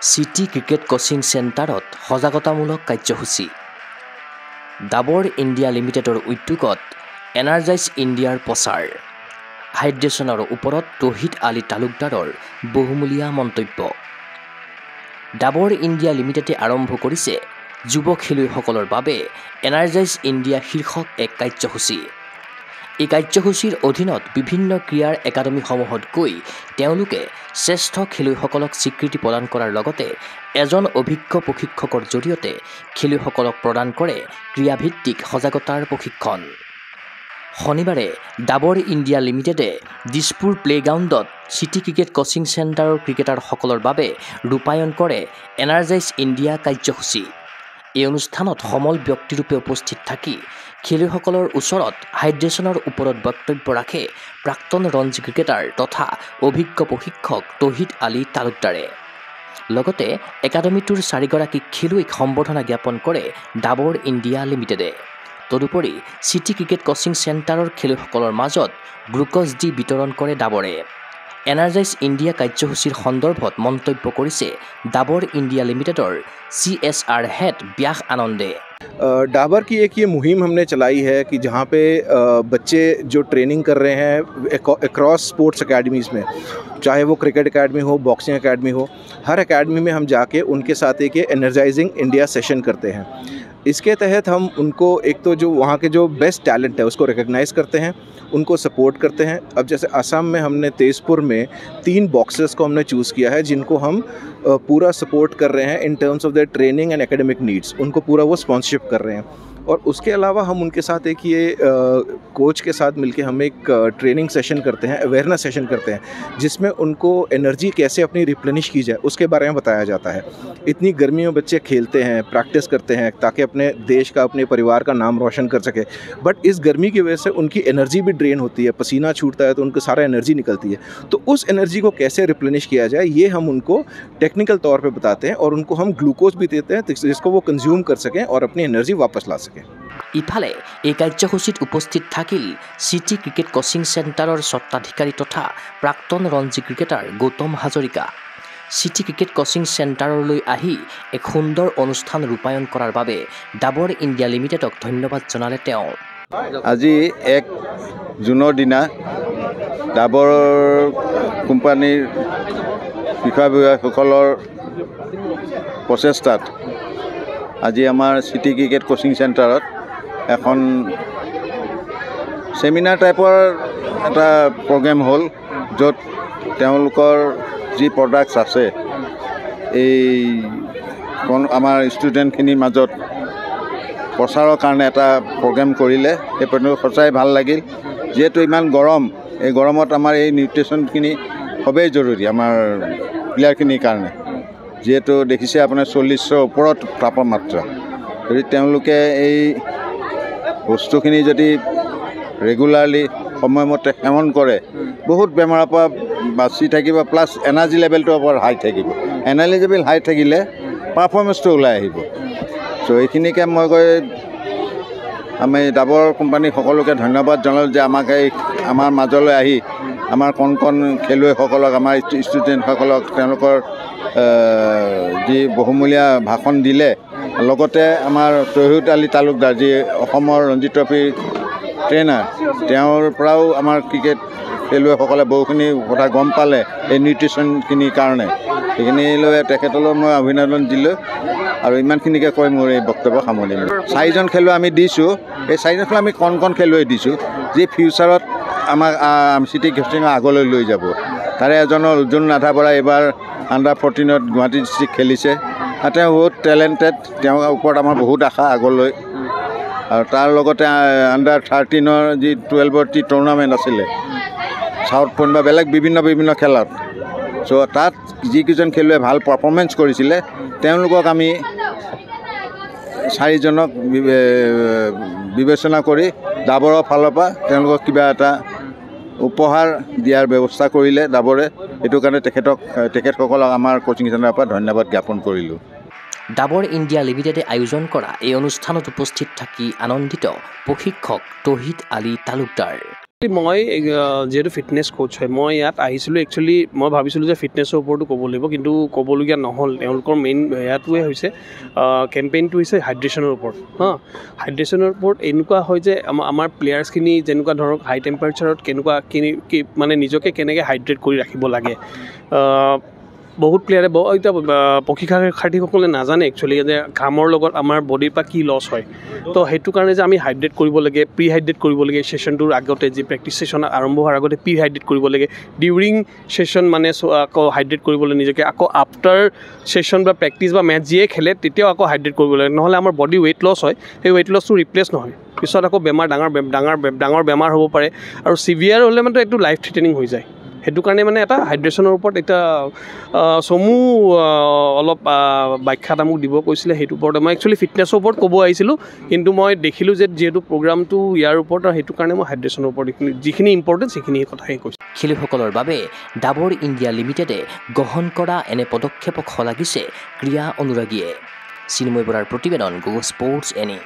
সিটি cricket coaching চেণ্টাৰত সজাগতামূলক কাৰ্যসূচী ডাবৰ ইণ্ডিয়া লিমিটেডৰ উদ্যোগত এনাৰ্জাইজ ইণ্ডিয়াৰ প্ৰচাৰ হাইড্ৰেশ্যনৰ ওপৰত তৌহিদ আলী তালুকদাৰৰ বহুমূলীয়া মন্তব্য ডাবৰ ইণ্ডিয়া লিমিটেডে আৰম্ভ কৰিছে যুৱ খেলুৱৈসকলৰ বাবে এনাৰ্জাইজ ইণ্ডিয়া শীৰ্ষক এক কাৰ্যসূচী এই কাৰ্যসূচীৰ অধীনত বিভিন্ন ক্ৰীড়াৰ একাডেমীসমূহত গৈ তেওঁলোকে শ্ৰেষ্ঠ খেলুৱৈসকলক স্বীকৃতি প্ৰদান কৰাৰ লগতে এজন অভিজ্ঞ প্ৰশিক্ষকৰ জৰিয়তে খেলুৱৈসকলক প্ৰদান কৰে ক্ৰীড়াভিত্তিক সজাগতাৰ প্ৰশিক্ষণ শনিবাৰে ডাবৰ ইণ্ডিয়া লিমিটেডে দিছপুৰ প্লেগ্ৰাউণ্ডত সিটি ক্ৰিকেট কোচিং চেণ্টাৰৰ ক্ৰিকেটাৰসকলৰ বাবে ৰূপায়ণ কৰে এনাৰ্জাইজ ইণ্ডিয়া কাৰ্যসূচী এই অনুষ্ঠানত সমল ব্যক্তিৰূপে উপস্থিত থাকি খেলুৱৈসকলৰ ওচৰত হাইড্ৰেশ্যনৰ ওপৰত বক্তব্য ৰাখে প্ৰাক্তন ৰঞ্জী ক্ৰিকেটাৰ তথা অভিজ্ঞ প্ৰশিক্ষক তৌহিদ আলী তালুকদাৰে লগতে একাডেমীটোৰ 4গৰাকী খেলুৱৈক সম্বৰ্ধনা জ্ঞাপন কৰে ডাবৰ ইণ্ডিয়া লিমিটেডে তদুপৰি সিটি ক্ৰিকেট কোচিং চেণ্টাৰৰ খেলুৱৈসকলৰ মাজত গ্লুক'জ ডি বিতৰণ কৰে ডাবৰে एनर्जाइज इंडिया कार्यसूचीर सन्दर्भत मंतव्य करिছে डाबर इंडिया लिमिटेडर CSR हेड ब्याह आनंदे। डाबर की एक ये मुहिम हमने चलाई है कि जहाँ पे बच्चे जो ट्रेनिंग कर रहे हैं अक्रॉस स्पोर्ट्स एकेडमीज़ में, चाहे वो क्रिकेट एकेडमी हो, बॉक्सिंग एकेडमी हो, हर एकेडमी में हम जाके उनके साथ एक एनर्जाइजिंग इंडिया सेशन करते हैं। इसके तहत हम उनको एक तो जो वहाँ के जो बेस्ट टैलेंट है उसको रिकग्नाइज़ करते हैं, उनको सपोर्ट करते हैं। अब जैसे असम में हमने तेजपुर में 3 बॉक्सर्स को हमने चूज़ किया है जिनको हम पूरा सपोर्ट कर रहे हैं in terms of their training and academic needs, उनको पूरा वो स्पॉन्सरशिप कर रहे हैं। और उसके अलावा हम उनके साथ एक ये कोच के साथ मिलके हम एक ट्रेनिंग सेशन करते हैं, अवेयरनेस सेशन करते हैं जिसमें उनको एनर्जी कैसे अपनी रिप्लेनिश की जाए उसके बारे में बताया जाता है। इतनी गर्मी में बच्चे खेलते हैं, प्रैक्टिस करते हैं ताकि अपने देश का, अपने परिवार का नाम रोशन कर सके, बट इस गर्मी की वजह से उनकी एनर्जी भी ड्रेन होती है, पसीना छूटता है तो उनको सारा एनर्जी निकलती है। तो उस एनर्जी को कैसे रिप्लेनिश किया जाए ये हम उनको टेक्निकल तौर पर बताते हैं और उनको हम ग्लूकोज भी देते हैं जिसको वो कंज्यूम कर सकें और अपनी एनर्जी वापस ला सकें। इफाले এই কাৰ্যসূচীত উপস্থিত থাকিল সিটি ক্ৰিকেট কোচিং চেণ্টাৰৰ স্বত্বাধিকাৰী তথা প্ৰাক্তন ৰঞ্জী ক্ৰিকেটাৰ গৌতম হাজৰিকা সিটি ক্ৰিকেট কোচিং চেণ্টাৰলৈ আহি এক সুন্দৰ অনুষ্ঠান ৰূপায়ণ কৰাৰ বাবে ডাবৰ ইণ্ডিয়া লিমিটেডক ধন্যবাদ জনালে তেওঁ। আজি 1 জুনৰ দিনা ডাবৰ কোম্পানীৰ বিষয়ববীয়াসকলৰ প্ৰচেষ্টাত আজি আমাৰ সিটি ক্ৰিকেট কোচিং চেণ্টাৰত এখন সেমিনাৰ টাইপৰ এটা প্ৰগ্ৰেম হ'ল য'ত তেওঁলোকৰ যি প্ৰডাক্টছ আছে এই আমাৰ ষ্টুডেণ্টখিনিৰ মাজত প্ৰচাৰৰ কাৰণে এটা প্ৰগ্ৰেম কৰিলে। এই প্ৰগ্ৰেমটো সঁচাই ভাল লাগিল যিহেতু ইমান গৰম, এই গৰমত আমাৰ এই নিউট্ৰিশ্যনখিনি খুবেই জৰুৰী আমাৰ প্লেয়াৰখিনিৰ কাৰণে, যিহেতু দেখিছে আপোনাৰ 40ৰ ওপৰত তাপমাত্ৰা। যদি তেওঁলোকে এই বস্তুখিনি যদি ৰেগুলাৰলি সময়মতে সেৱন কৰে বহুত বেমাৰৰ পৰা বাচি থাকিব, প্লাছ এনাৰ্জি লেভেলটো ওপৰত হাই থাকিব। এনাৰ্জি লেভেল হাই থাকিলে পাৰফৰ্মেঞ্চটো ওলাই আহিব। চ' এইখিনিকে মই কৈ আমি ডাবৰ কোম্পানী সকলোকে ধন্যবাদ জনালোঁ যে আমাক এই আমাৰ মাজলৈ আহি আমাৰ কণ খেলুৱৈসকলক, আমাৰ ষ্টুডেণ্টসকলক তেওঁলোকৰ যি বহুমূলীয়া ভাষণ দিলে। লগতে আমাৰ তৌহিদ আলী তালুকদাৰ যি অসমৰ ৰঞ্জী ট্ৰফিৰ ট্ৰেইনাৰ, তেওঁৰ পৰাও আমাৰ ক্ৰিকেট খেলুৱৈসকলে বহুখিনি কথা গম পালে এই নিউট্ৰিশ্যনখিনিৰ কাৰণে। সেইখিনি লৈ তেখেতলৈ মই অভিনন্দন দিলোঁ আৰু ইমানখিনিকে কৈ মোৰ এই বক্তব্য সামৰিম। 4জন খেলুৱৈ আমি দিছোঁ, এই 4জন খেলুৱৈ আমি কণ খেলুৱৈ দিছোঁ যি ফিউচাৰত আমাক সিটি কোচিঙৰ আগলৈ লৈ যাব। তাৰে এজনৰ অৰ্জুন নাথা বৰা এইবাৰ আণ্ডাৰ-14ত গুৱাহাটী ডিষ্ট্ৰিক্ট খেলিছে আৰু তেওঁ বহুত টেলেণ্টেড, তেওঁৰ ওপৰত আমাৰ বহুত আশা আগলৈ। আৰু তাৰ লগতে আণ্ডাৰ-13ৰ যি 12ৰ যি টুৰ্ণামেণ্ট আছিলে চাউথ পইণ্ট বা বেলেগ বিভিন্ন খেলত, চ' তাত যিকেইজন খেলুৱৈ ভাল পাৰফৰ্মেঞ্চ কৰিছিলে তেওঁলোকক আমি 4জনক বিবেচনা কৰি ডাবৰৰ ফালৰ পৰা তেওঁলোকক কিবা এটা উপহাৰ দিয়াৰ ব্যৱস্থা কৰিলে ডাবৰে। এইটো কাৰণে তেখেতসকলক আমাৰ কোচিং চেণ্টাৰৰ পৰা ধন্যবাদ জ্ঞাপন কৰিলোঁ। ডাবৰ ইণ্ডিয়া লিমিটেডে আয়োজন কৰা এই অনুষ্ঠানত উপস্থিত থাকি আনন্দিত প্ৰশিক্ষক তৌহিদ আলী তালুকদাৰ। মই যেহেতু ফিটনেছ কোচ হয় মই ইয়াত আহিছিলোঁ একচুৱেলি মই ভাবিছিলোঁ যে ফিটনেছৰ ওপৰতো ক'ব লাগিব কিন্তু ক'বলগীয়া নহ'ল তেওঁলোকৰ মেইন ইয়াটোৱে হৈছে কেম্পেইনটো হৈছে হাইড্ৰেশ্যনৰ ওপৰত হাইড্ৰেশ্যনৰ ওপৰত এনেকুৱা হয় যে আমাৰ প্লেয়াৰ্ছখিনি যেনেকুৱা ধৰক হাই টেম্পাৰেচাৰত কেনেকুৱা মানে নিজকে কেনেকৈ হাইড্ৰেট কৰি ৰাখিব লাগে বহুত প্লেয়াৰে এতিয়া প্ৰশিক্ষাৰ্থীসকলে নাজানে একচুৱেলি যে ঘামৰ লগত আমাৰ বডিৰ পৰা কি লছ হয় তো সেইটো কাৰণে যে আমি হাইড্ৰেট কৰিব লাগে প্ৰি হাইড্ৰেট কৰিব লাগে ছেশ্যনটোৰ আগতে যি প্ৰেক্টিছ ছেশ্যন আৰম্ভ হোৱাৰ আগতে প্ৰি হাইড্ৰেট কৰিব লাগে ডিউৰিং ছেশ্যন মানে আকৌ হাইড্ৰেট কৰিবলৈ নিজকে আকৌ আফটাৰ ছেশ্যন বা প্ৰেক্টিছ বা মেটচ যিয়ে খেলে তেতিয়াও আকৌ হাইড্ৰেট কৰিব লাগে নহ'লে আমাৰ বডি ৱেইট লছ হয় সেই ৱেইট লছটো ৰিপ্লেচ নহয় পিছত আকৌ বেমাৰ ডাঙৰ বেমাৰ হ'ব পাৰে আৰু চিভিয়াৰ হ'লে মানে এইটো লাইফ থ্ৰেটেনিং হৈ যায় সেইটো কাৰণে মানে এটা হাইড্ৰেশ্যনৰ ওপৰত এটা চমু অলপ ব্যাখ্যা এটা মোক দিব কৈছিলে সেইটো ওপৰতে মই একচুৱেলি ফিটনেছৰ ওপৰত ক'ব আহিছিলোঁ কিন্তু মই দেখিলোঁ যে যিহেতু প্ৰগ্ৰামটো ইয়াৰ ওপৰত আৰু সেইটো কাৰণে মই হাইড্ৰেশ্যনৰ ওপৰত যিখিনি ইম্পৰ্টেণ্ট সেইখিনি কথাই কৈছোঁ খেলুৱৈসকলৰ বাবে ডাবৰ ইণ্ডিয়া লিমিটেডে গ্ৰহণ কৰা এনে পদক্ষেপক শলাগিছে ক্ৰীড়া অনুৰাগীয়ে চিন্ময় বৰাৰ প্ৰতিবেদন গো স্পৰ্টছ এনি